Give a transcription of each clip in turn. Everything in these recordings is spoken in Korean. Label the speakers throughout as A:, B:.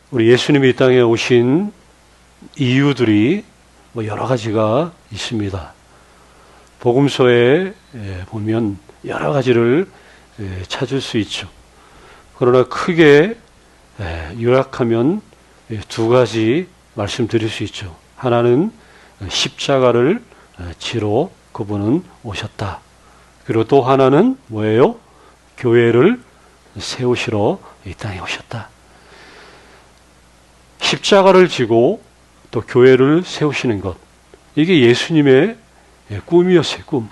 A: 우리 예수님이 이 땅에 오신 이유들이 여러 가지가 있습니다. 복음서에 보면 여러 가지를 찾을 수 있죠. 그러나 크게 요약하면 두 가지 말씀드릴 수 있죠. 하나는 십자가를 지러 그분은 오셨다. 그리고 또 하나는 뭐예요? 교회를 세우시러 이 땅에 오셨다. 십자가를 지고 또 교회를 세우시는 것, 이게 예수님의 꿈이었어요. 꿈.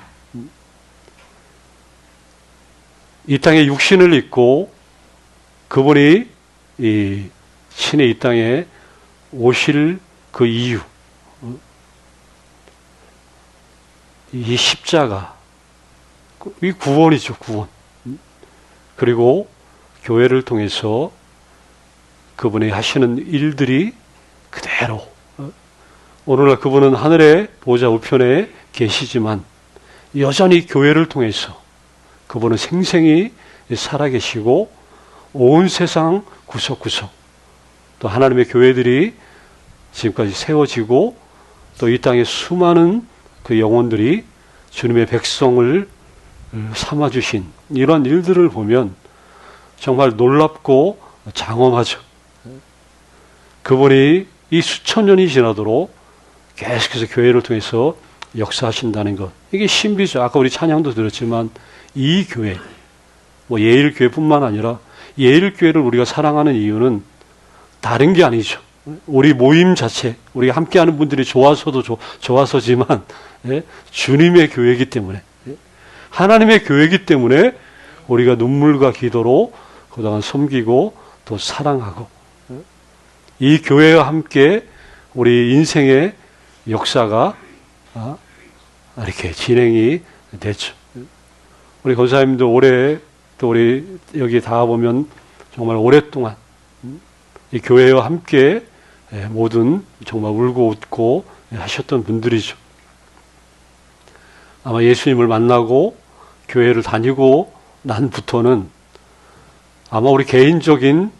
A: 이 땅에 육신을 입고 그분이 신의 이 땅에 오실 그 이유, 이 십자가, 이 구원이죠. 구원. 그리고 교회를 통해서 그분이 하시는 일들이 그대로, 오늘날 그분은 하늘의 보좌 우편에 계시지만 여전히 교회를 통해서 그분은 생생히 살아계시고 온 세상 구석구석 또 하나님의 교회들이 지금까지 세워지고 또 이 땅에 수많은 그 영혼들이 주님의 백성을 삼아주신 이런 일들을 보면 정말 놀랍고 장엄하죠. 그분이 이 수천 년이 지나도록 계속해서 교회를 통해서 역사하신다는 것, 이게 신비죠. 아까 우리 찬양도 들었지만 이 교회, 예일교회뿐만 아니라 예일교회를 우리가 사랑하는 이유는 다른 게 아니죠. 우리 모임 자체, 우리가 함께하는 분들이 좋아서도 좋아서지만 주님의 교회이기 때문에, 하나님의 교회이기 때문에 우리가 눈물과 기도로 그동안 섬기고 또 사랑하고, 이 교회와 함께 우리 인생의 역사가 이렇게 진행이 됐죠. 우리 권사님도 올해, 또 우리 여기 다 보면 정말 오랫동안 이 교회와 함께 모든 정말 울고 웃고 하셨던 분들이죠. 아마 예수님을 만나고 교회를 다니고 난부터는 아마 우리 개인적인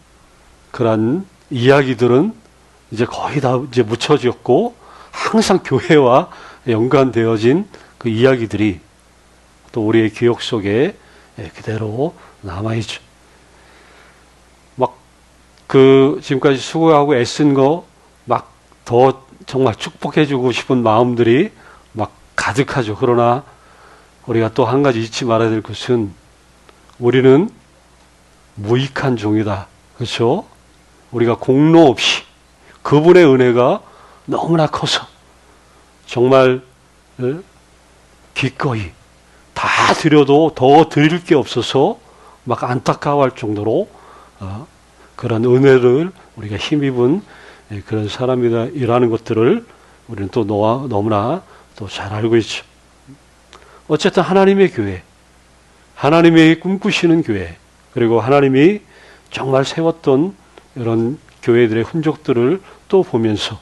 A: 그런 이야기들은 이제 거의 다 이제 묻혀졌고, 항상 교회와 연관되어진 그 이야기들이 또 우리의 기억 속에 그대로 남아있죠. 지금까지 수고하고 애쓴 거 더 정말 축복해주고 싶은 마음들이 가득하죠. 그러나 우리가 또 한 가지 잊지 말아야 될 것은 우리는 무익한 종이다. 그렇죠? 우리가 공로 없이 그분의 은혜가 너무나 커서 정말 기꺼이 다 드려도 더 드릴 게 없어서 안타까워할 정도로 그런 은혜를 우리가 힘입은 그런 사람이라는 것들을 우리는 또 너무나 또 잘 알고 있죠. 어쨌든 하나님의 교회, 하나님의 꿈꾸시는 교회, 그리고 하나님이 정말 세웠던 이런 교회들의 흔적들을 또 보면서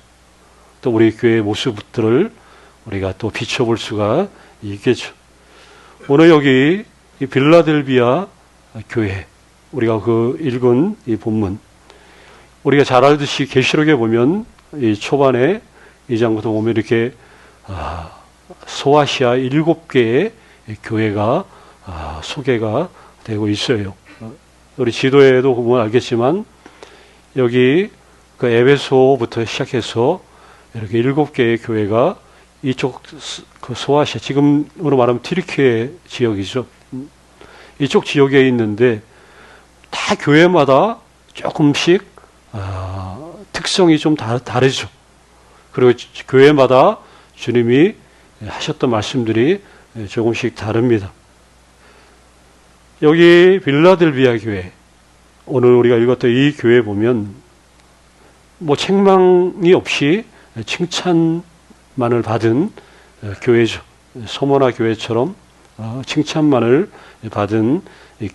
A: 또 우리 교회의 모습들을 우리가 또 비춰볼 수가 있겠죠. 오늘 여기 이 빌라델비아 교회, 우리가 그 읽은 이 본문, 우리가 잘 알듯이 계시록에 보면 이 초반에 이 장부터 보면 이렇게 소아시아 7개의 교회가 소개가 되고 있어요. 우리 지도에도 보면 알겠지만 여기 그 에베소부터 시작해서 이렇게 7개의 교회가 이쪽 그 소아시아, 지금으로 말하면 튀르키예 지역이죠. 이쪽 지역에 있는데 다 교회마다 조금씩 특성이 좀 다르죠. 그리고 교회마다 주님이 하셨던 말씀들이 조금씩 다릅니다. 여기 빌라델비아 교회, 오늘 우리가 읽었던 이 교회 보면 책망이 없이 칭찬만을 받은 교회죠. 소모나 교회처럼 칭찬만을 받은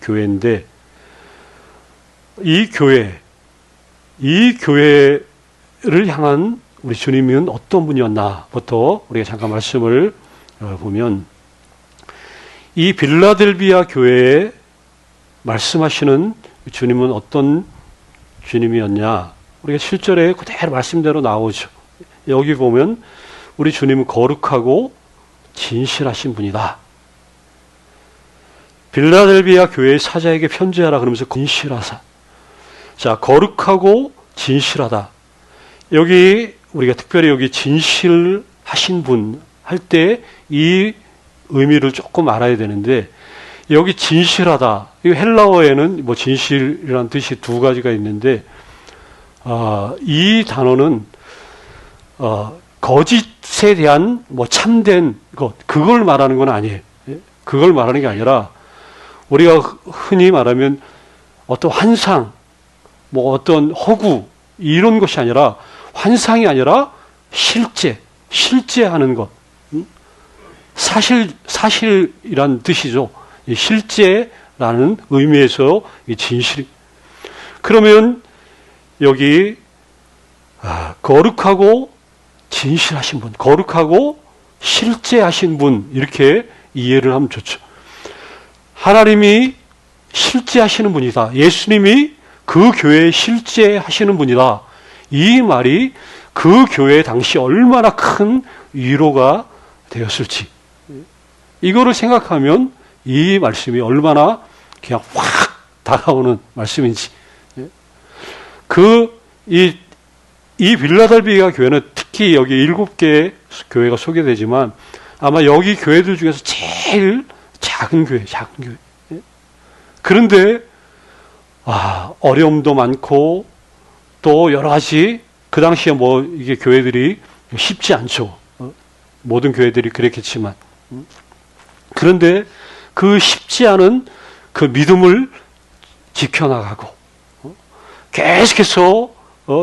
A: 교회인데, 이 교회를 향한 우리 주님은 어떤 분이었나부터 우리가 잠깐 말씀을 보면, 이 빌라델비아 교회에 말씀하시는 주님은 어떤 주님이었냐? 우리가 실절에 그대로 말씀대로 나오죠. 여기 보면 우리 주님은 거룩하고 진실하신 분이다. 빌라델비아 교회의 사자에게 편지하라 그러면서 진실하사. 자, 거룩하고 진실하다. 여기 우리가 특별히 여기 진실하신 분 할 때 이 의미를 조금 알아야 되는데, 여기 진실하다. 이 헬라어에는 뭐 진실이라는 뜻이 두 가지가 있는데, 이 단어는 거짓에 대한 뭐 참된 것, 그걸 말하는 건 아니에요. 그걸 말하는 게 아니라 우리가 흔히 말하면 어떤 환상, 뭐 어떤 허구 이런 것이 아니라, 환상이 아니라 실제 하는 것, 사실이란 뜻이죠. 실제라는 의미에서 진실. 그러면 여기 거룩하고 진실하신 분, 거룩하고 실제하신 분, 이렇게 이해를 하면 좋죠. 하나님이 실제하시는 분이다. 예수님이 그 교회에 실제하시는 분이다. 이 말이 그 교회 당시 얼마나 큰 위로가 되었을지, 이거를 생각하면 이 말씀이 얼마나 그냥 확 다가오는 말씀인지. 이 빌라델비아 교회는 특히 여기 7개의 교회가 소개되지만 아마 여기 교회들 중에서 제일 작은 교회. 그런데 어려움도 많고 또 여러 가지, 그 당시에 뭐 이게 교회들이 쉽지 않죠. 모든 교회들이 그랬겠지만, 그런데 그 쉽지 않은 그 믿음을 지켜나가고 계속해서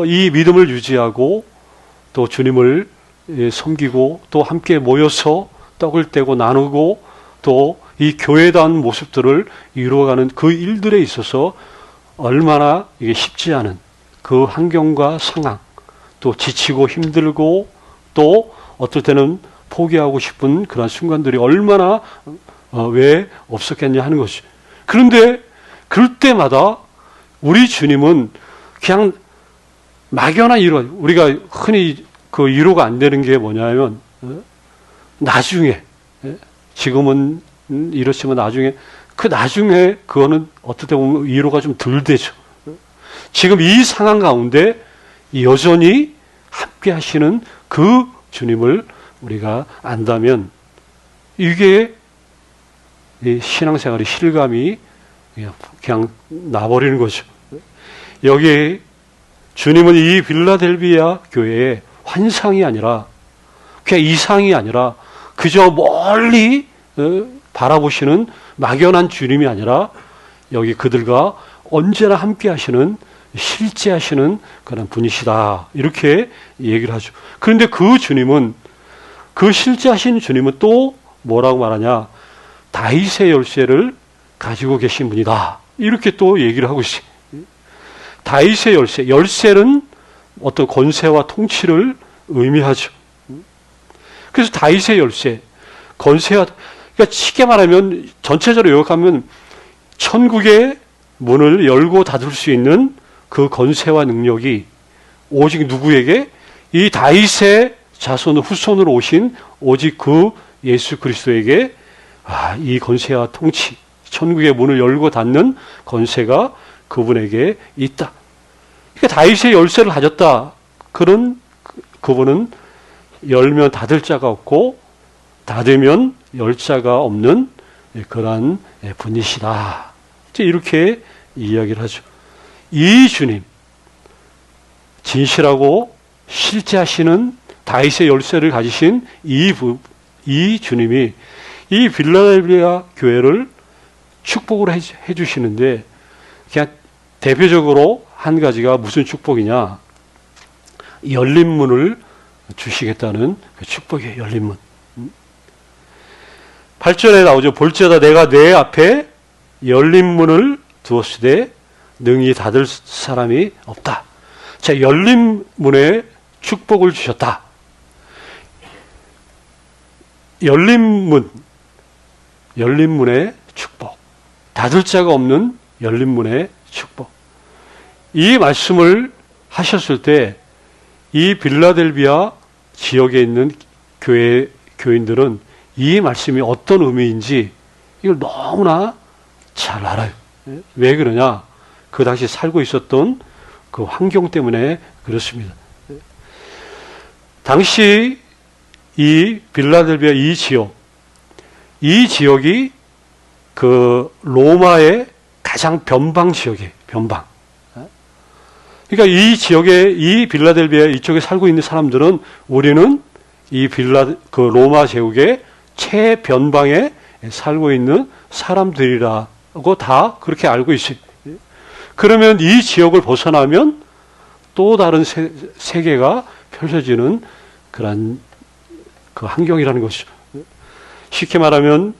A: 이 믿음을 유지하고 또 주님을 섬기고 또 함께 모여서 떡을 떼고 나누고 또 이 교회다운 모습들을 이루어가는 그 일들에 있어서 얼마나 이게 쉽지 않은 그 환경과 상황, 또 지치고 힘들고 또 어떨 때는 포기하고 싶은 그런 순간들이 얼마나 왜 없었겠냐 하는 것이. 그런데 그럴 때마다 우리 주님은 그냥 막연한 위로, 우리가 흔히 그 위로가 안 되는 게 뭐냐면 나중에, 지금은 이렇지만 나중에, 그 나중에 그거는 어떨 때 보면 위로가 좀 덜 되죠. 지금 이 상황 가운데 여전히 함께 하시는 그 주님을 우리가 안다면 이게 신앙생활의 실감이 그냥 나버리는 거죠. 여기 주님은 이 빌라델비아 교회의 환상이 아니라, 그냥 이상이 아니라 그저 멀리 바라보시는 막연한 주님이 아니라 여기 그들과 언제나 함께 하시는, 실제 하시는 그런 분이시다, 이렇게 얘기를 하죠. 그런데 그 주님은, 그 실제 하신 주님은 또 뭐라고 말하냐, 다윗의 열쇠를 가지고 계신 분이다, 이렇게 또 얘기를 하고 있어요. 다윗의 열쇠, 열쇠는 어떤 권세와 통치를 의미하죠. 그래서 다윗의 열쇠, 권세와, 그러니까 쉽게 말하면 전체적으로 요약하면 천국의 문을 열고 닫을 수 있는 그 권세와 능력이 오직 누구에게? 이 다윗의 자손 후손으로 오신 오직 그 예수 그리스도에게 이 권세와 통치, 천국의 문을 열고 닫는 권세가 그분에게 있다. 그러니까 다윗의 열쇠를 가졌다. 그런 그분은 열면 닫을 자가 없고 닫으면 열 자가 없는 그러한 분이시다, 이렇게 이야기를 하죠. 이 주님, 진실하고 실제하시는 다윗의 열쇠를 가지신 이 주님이 이 빌라델비아 교회를 축복을 해주시는데, 그냥 대표적으로 한 가지가 무슨 축복이냐, 열린 문을 주시겠다는 그 축복이에요. 열린 문. 8절에 나오죠. 볼지어다 내가 내 앞에 열린 문을 두었으되 능히 닫을 사람이 없다. 자, 열린 문에 축복을 주셨다. 열린 문, 열린 문의 축복, 닫을 자가 없는 열린 문의 축복. 이 말씀을 하셨을 때 이 빌라델비아 지역에 있는 교인들은 이 말씀이 어떤 의미인지 이걸 너무나 잘 알아요. 왜 그러냐? 그 당시 살고 있었던 그 환경 때문에 그렇습니다. 당시 이 빌라델비아 이 지역이 그 로마의 가장 변방 지역이에요. 변방. 그러니까 이 지역에 이 빌라델비아 이쪽에 살고 있는 사람들은 우리는 이 그 로마 제국의 최변방에 살고 있는 사람들이라고 다 그렇게 알고 있어요. 그러면 이 지역을 벗어나면 또 다른 세계가 펼쳐지는 그런 그 환경이라는 것이죠. 쉽게 말하면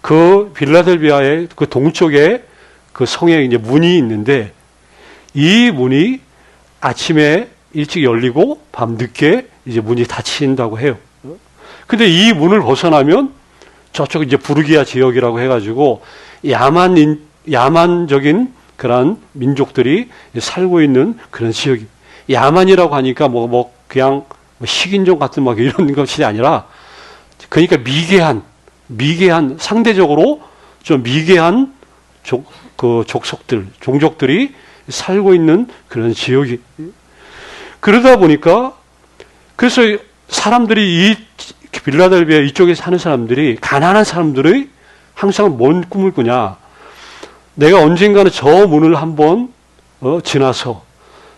A: 그 빌라델비아의 그 동쪽에 그 성에 이제 문이 있는데 이 문이 아침에 일찍 열리고 밤 늦게 이제 문이 닫힌다고 해요. 근데 이 문을 벗어나면 저쪽 이제 부르기아 지역이라고 해가지고 야만적인 그런 민족들이 살고 있는 그런 지역이. 야만이라고 하니까 그냥 식인종 같은 막 이런 것이 아니라 그러니까 미개한 상대적으로 좀 미개한 종족들이 살고 있는 그런 지역이. 그러다 보니까 그래서 사람들이 이 빌라델비아 이쪽에 사는 사람들이 가난한 사람들이 항상 뭔 꿈을 꾸냐. 내가 언젠가는 저 문을 한번 지나서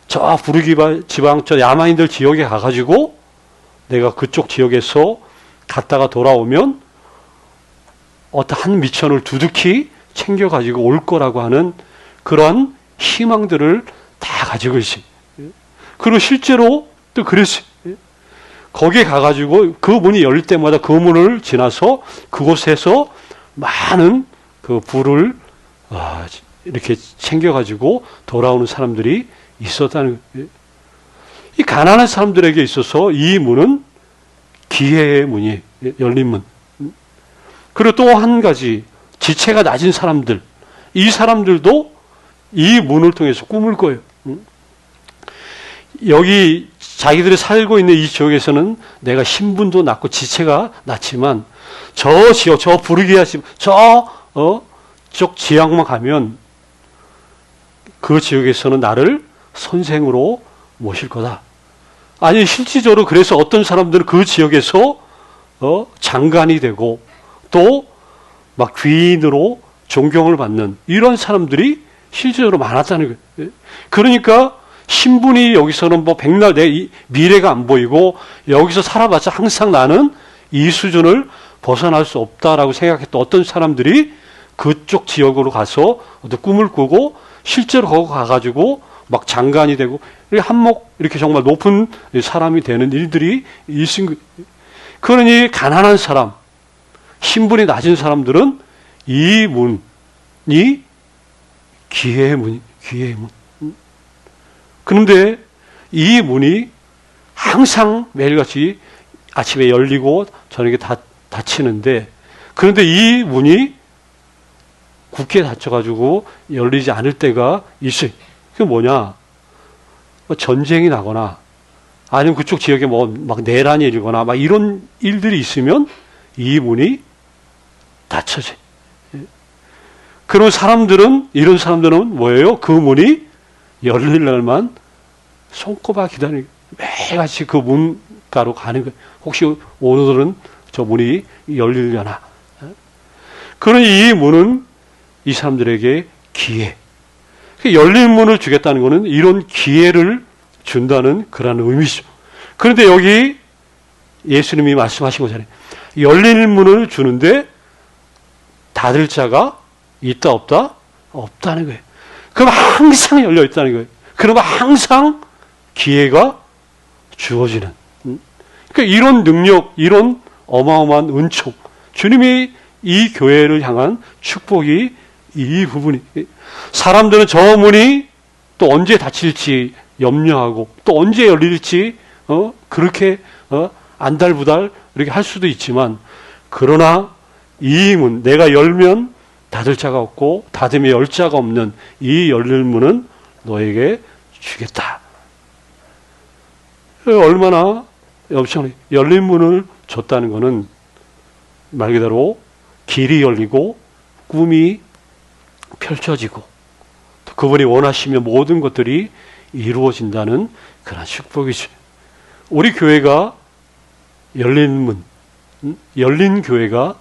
A: 저 부르기아 지방 저 야만인들 지역에 가가지고 내가 그쪽 지역에서 갔다가 돌아오면 어떤 한 미천을 두둑히 챙겨가지고 올 거라고 하는 그런 희망들을 다 가지고 있어요. 그리고 실제로 또 그랬어요. 거기에 가가지고 그 문이 열릴 때마다 그 문을 지나서 그곳에서 많은 그 부를 이렇게 챙겨가지고 돌아오는 사람들이 있었다는 거예요. 이 가난한 사람들에게 있어서 이 문은 기회의 문이 열린 문. 그리고 또 한 가지 지체가 낮은 사람들, 이 사람들도 이 문을 통해서 꿈을 꿔요. 여기 자기들이 살고 있는 이 지역에서는 내가 신분도 낮고 지체가 낮지만 저 지역, 저 부르기아 지역, 쪽 지역만 가면 그 지역에서는 나를 선생으로 모실 거다. 아니 실질적으로 그래서 어떤 사람들은 그 지역에서 장관이 되고 또 막 귀인으로 존경을 받는 이런 사람들이 실제로 많았다는 거예요. 그러니까 신분이 여기서는 백날 내 미래가 안 보이고 여기서 살아봤자 항상 나는 이 수준을 벗어날 수 없다라고 생각했던 어떤 사람들이 그쪽 지역으로 가서 어떤 꿈을 꾸고 실제로 거기 가가지고 막 장관이 되고 이렇게 정말 높은 사람이 되는 일들이 있은 거예요. 그러니 가난한 사람, 신분이 낮은 사람들은 이 문이 기회의 문. 그런데 이 문이 항상 매일같이 아침에 열리고 저녁에 닫히는데 그런데 이 문이 굳게 닫혀가지고 열리지 않을 때가 있어요. 그게 뭐냐? 전쟁이 나거나 아니면 그쪽 지역에 막 내란이 일거나 막 이런 일들이 있으면 이 문이 닫혀져요. 그런 이런 사람들은 뭐예요? 그 문이 열릴 날만 손꼽아 기다리는 매일같이 그 문가로 가는 거예요. 혹시 오늘은 저 문이 열리려나. 그러니 이 문은 이 사람들에게 기회. 열린 문을 주겠다는 것은 이런 기회를 준다는 그런 의미죠. 그런데 여기 예수님이 말씀하신 거잖아요. 열린 문을 주는데 닫을 자가 있다 없다? 없다는 거예요. 그럼 항상 열려 있다는 거예요. 그러면 항상 기회가 주어지는. 그러니까 이런 능력, 이런 어마어마한 은총, 주님이 이 교회를 향한 축복이 이 부분이. 사람들은 저 문이 또 언제 닫힐지 염려하고 또 언제 열릴지 그렇게 안달부달 이렇게 할 수도 있지만 그러나 이 문, 내가 열면 닫을 자가 없고 닫으면 열 자가 없는 이 열릴 문은 너에게 주겠다. 얼마나 엄청나게 열린 문을 줬다는 것은 말 그대로 길이 열리고 꿈이 펼쳐지고 또 그분이 원하시면 모든 것들이 이루어진다는 그런 축복이죠. 우리 교회가 열린 문, 열린 교회가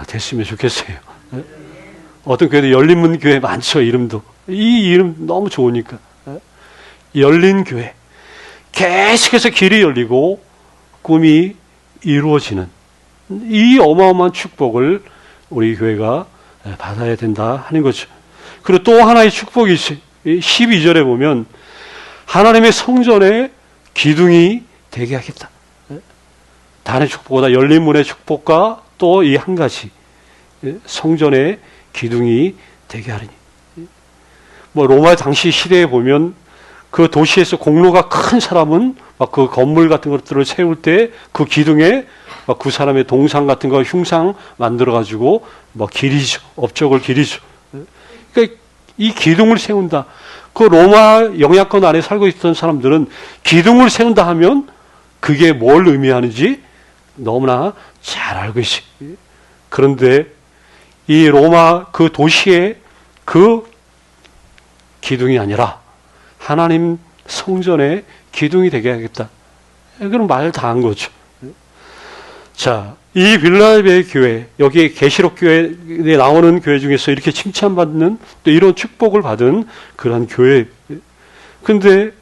A: 됐으면 좋겠어요. 어떤 교회도 열린 문 교회 많죠. 이름도. 이 이름 너무 좋으니까. 열린 교회. 계속해서 길이 열리고 꿈이 이루어지는 이 어마어마한 축복을 우리 교회가 받아야 된다 하는 거죠. 그리고 또 하나의 축복이 있어요. 12절에 보면 하나님의 성전에 기둥이 되게 하겠다. 다른 축복보다 열린 문의 축복과 또 이 한 가지 성전에 기둥이 되게 하리니. 뭐 로마 당시 시대에 보면 그 도시에서 공로가 큰 사람은 막 그 건물 같은 것들을 세울 때 그 기둥에 막 그 사람의 동상 같은 거 흉상 만들어 가지고 막 기리죠. 업적을 기리죠. 그러니까 이 기둥을 세운다. 그 로마 영향권 안에 살고 있던 사람들은 기둥을 세운다 하면 그게 뭘 의미하는지 너무나 잘 알고 있어요. 그런데 이 로마 그 도시의 그 기둥이 아니라 하나님 성전에 기둥이 되게 하겠다. 그럼 말 다 한 거죠. 자, 이 빌라델비아 교회, 여기 계시록 교회에 나오는 교회 중에서 이렇게 칭찬받는 또 이런 축복을 받은 그런 교회. 근데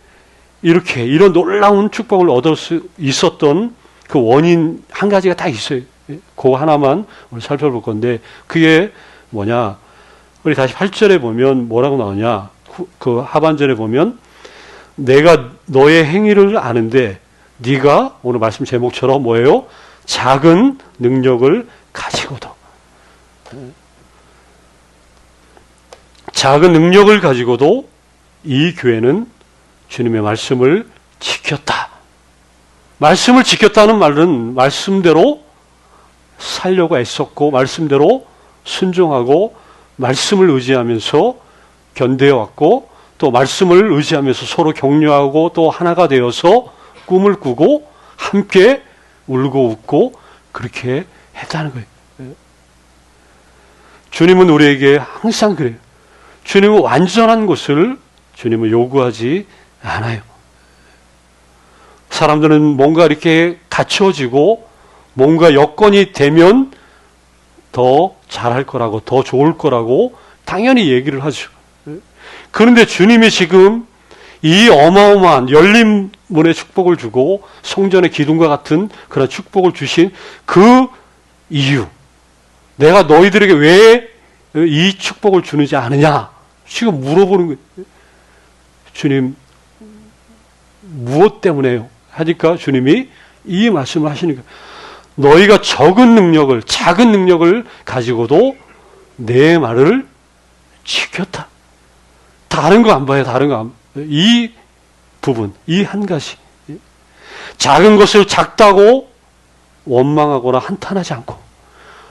A: 이렇게 이런 놀라운 축복을 얻을 수 있었던 그 원인 한 가지가 딱 있어요. 그 하나만 오늘 살펴볼 건데 그게 뭐냐? 우리 다시 8절에 보면 뭐라고 나오냐? 그 하반절에 보면 내가 너의 행위를 아는데 네가 오늘 말씀 제목처럼 뭐예요? 작은 능력을 가지고도 작은 능력을 가지고도 이 교회는 주님의 말씀을 지켰다. 말씀을 지켰다는 말은 말씀대로 살려고 애썼고 말씀대로 순종하고 말씀을 의지하면서 견뎌왔고 또 말씀을 의지하면서 서로 격려하고 또 하나가 되어서 꿈을 꾸고 함께 울고 웃고 그렇게 했다는 거예요. 주님은 우리에게 항상 그래요. 주님은 완전한 것을 주님은 요구하지 않아요. 사람들은 뭔가 이렇게 갖춰지고 뭔가 여건이 되면 더 잘할 거라고 더 좋을 거라고 당연히 얘기를 하죠. 그런데 주님이 지금 이 어마어마한 열린 문의 축복을 주고 성전의 기둥과 같은 그런 축복을 주신 그 이유, 내가 너희들에게 왜 이 축복을 주는지 아느냐 지금 물어보는 거예요. 주님 무엇 때문에요? 하니까 주님이 이 말씀을 하시는 거예요. 너희가 작은 능력을 가지고도 내 말을 지켰다. 다른 거 안 봐요. 다른 거 안 봐요. 이 부분, 이 한 가지. 작은 것을 작다고 원망하거나 한탄하지 않고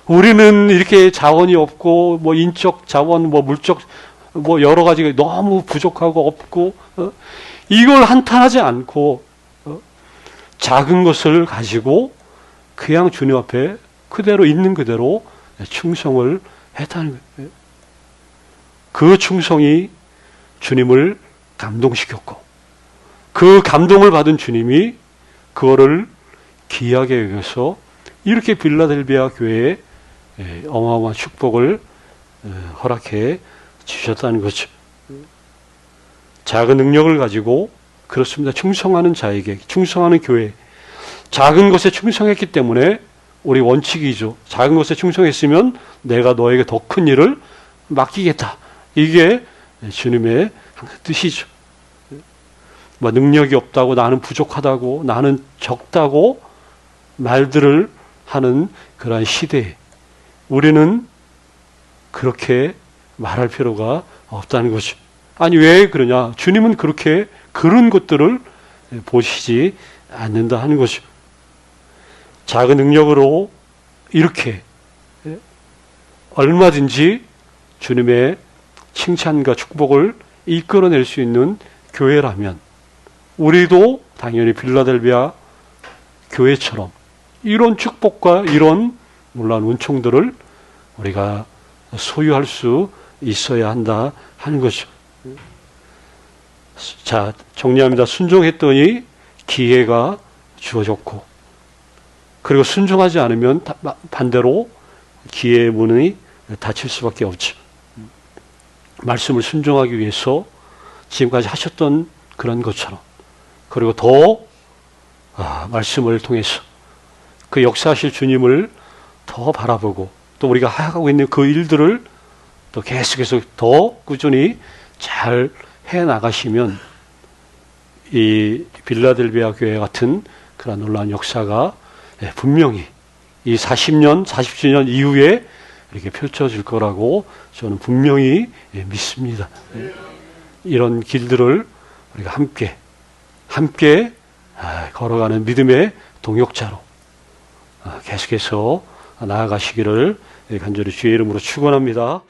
A: 우리는 이렇게 자원이 없고 뭐 인적 자원, 뭐 물적 뭐 여러 가지가 너무 부족하고 없고 이걸 한탄하지 않고 작은 것을 가지고 그냥 주님 앞에 그대로 있는 그대로 충성을 했다는 거예요. 그 충성이 주님을 감동시켰고 그 감동을 받은 주님이 그거를 귀하게 여겨서 이렇게 빌라델비아 교회에 어마어마한 축복을 허락해 주셨다는 거죠. 작은 능력을 가지고 그렇습니다. 충성하는 자에게, 충성하는 교회. 작은 것에 충성했기 때문에 우리 원칙이죠. 작은 것에 충성했으면 내가 너에게 더 큰 일을 맡기겠다. 이게 주님의 뜻이죠. 뭐 능력이 없다고 나는 부족하다고 나는 적다고 말들을 하는 그러한 시대에 우리는 그렇게 말할 필요가 없다는 거죠. 아니 왜 그러냐? 주님은 그렇게 그런 것들을 보시지 않는다 하는 거죠. 작은 능력으로 이렇게 얼마든지 주님의 칭찬과 축복을 이끌어낼 수 있는 교회라면 우리도 당연히 빌라델비아 교회처럼 이런 축복과 이런 놀라운 은총들을 우리가 소유할 수 있어야 한다 하는 거죠. 자, 정리합니다. 순종했더니 기회가 주어졌고, 그리고 순종하지 않으면 반대로 기회의 문이 닫힐 수밖에 없죠. 말씀을 순종하기 위해서 지금까지 하셨던 그런 것처럼, 그리고 더 말씀을 통해서 그 역사하실 주님을 더 바라보고, 또 우리가 하고 있는 그 일들을 또 계속해서 더 꾸준히 잘 해나가시면 이 빌라델비아 교회 같은 그런 놀라운 역사가 분명히 이 40년, 40주년 이후에 이렇게 펼쳐질 거라고 저는 분명히 믿습니다. 이런 길들을 우리가 함께 걸어가는 믿음의 동역자로 계속해서 나아가시기를 간절히 주의 이름으로 축원합니다.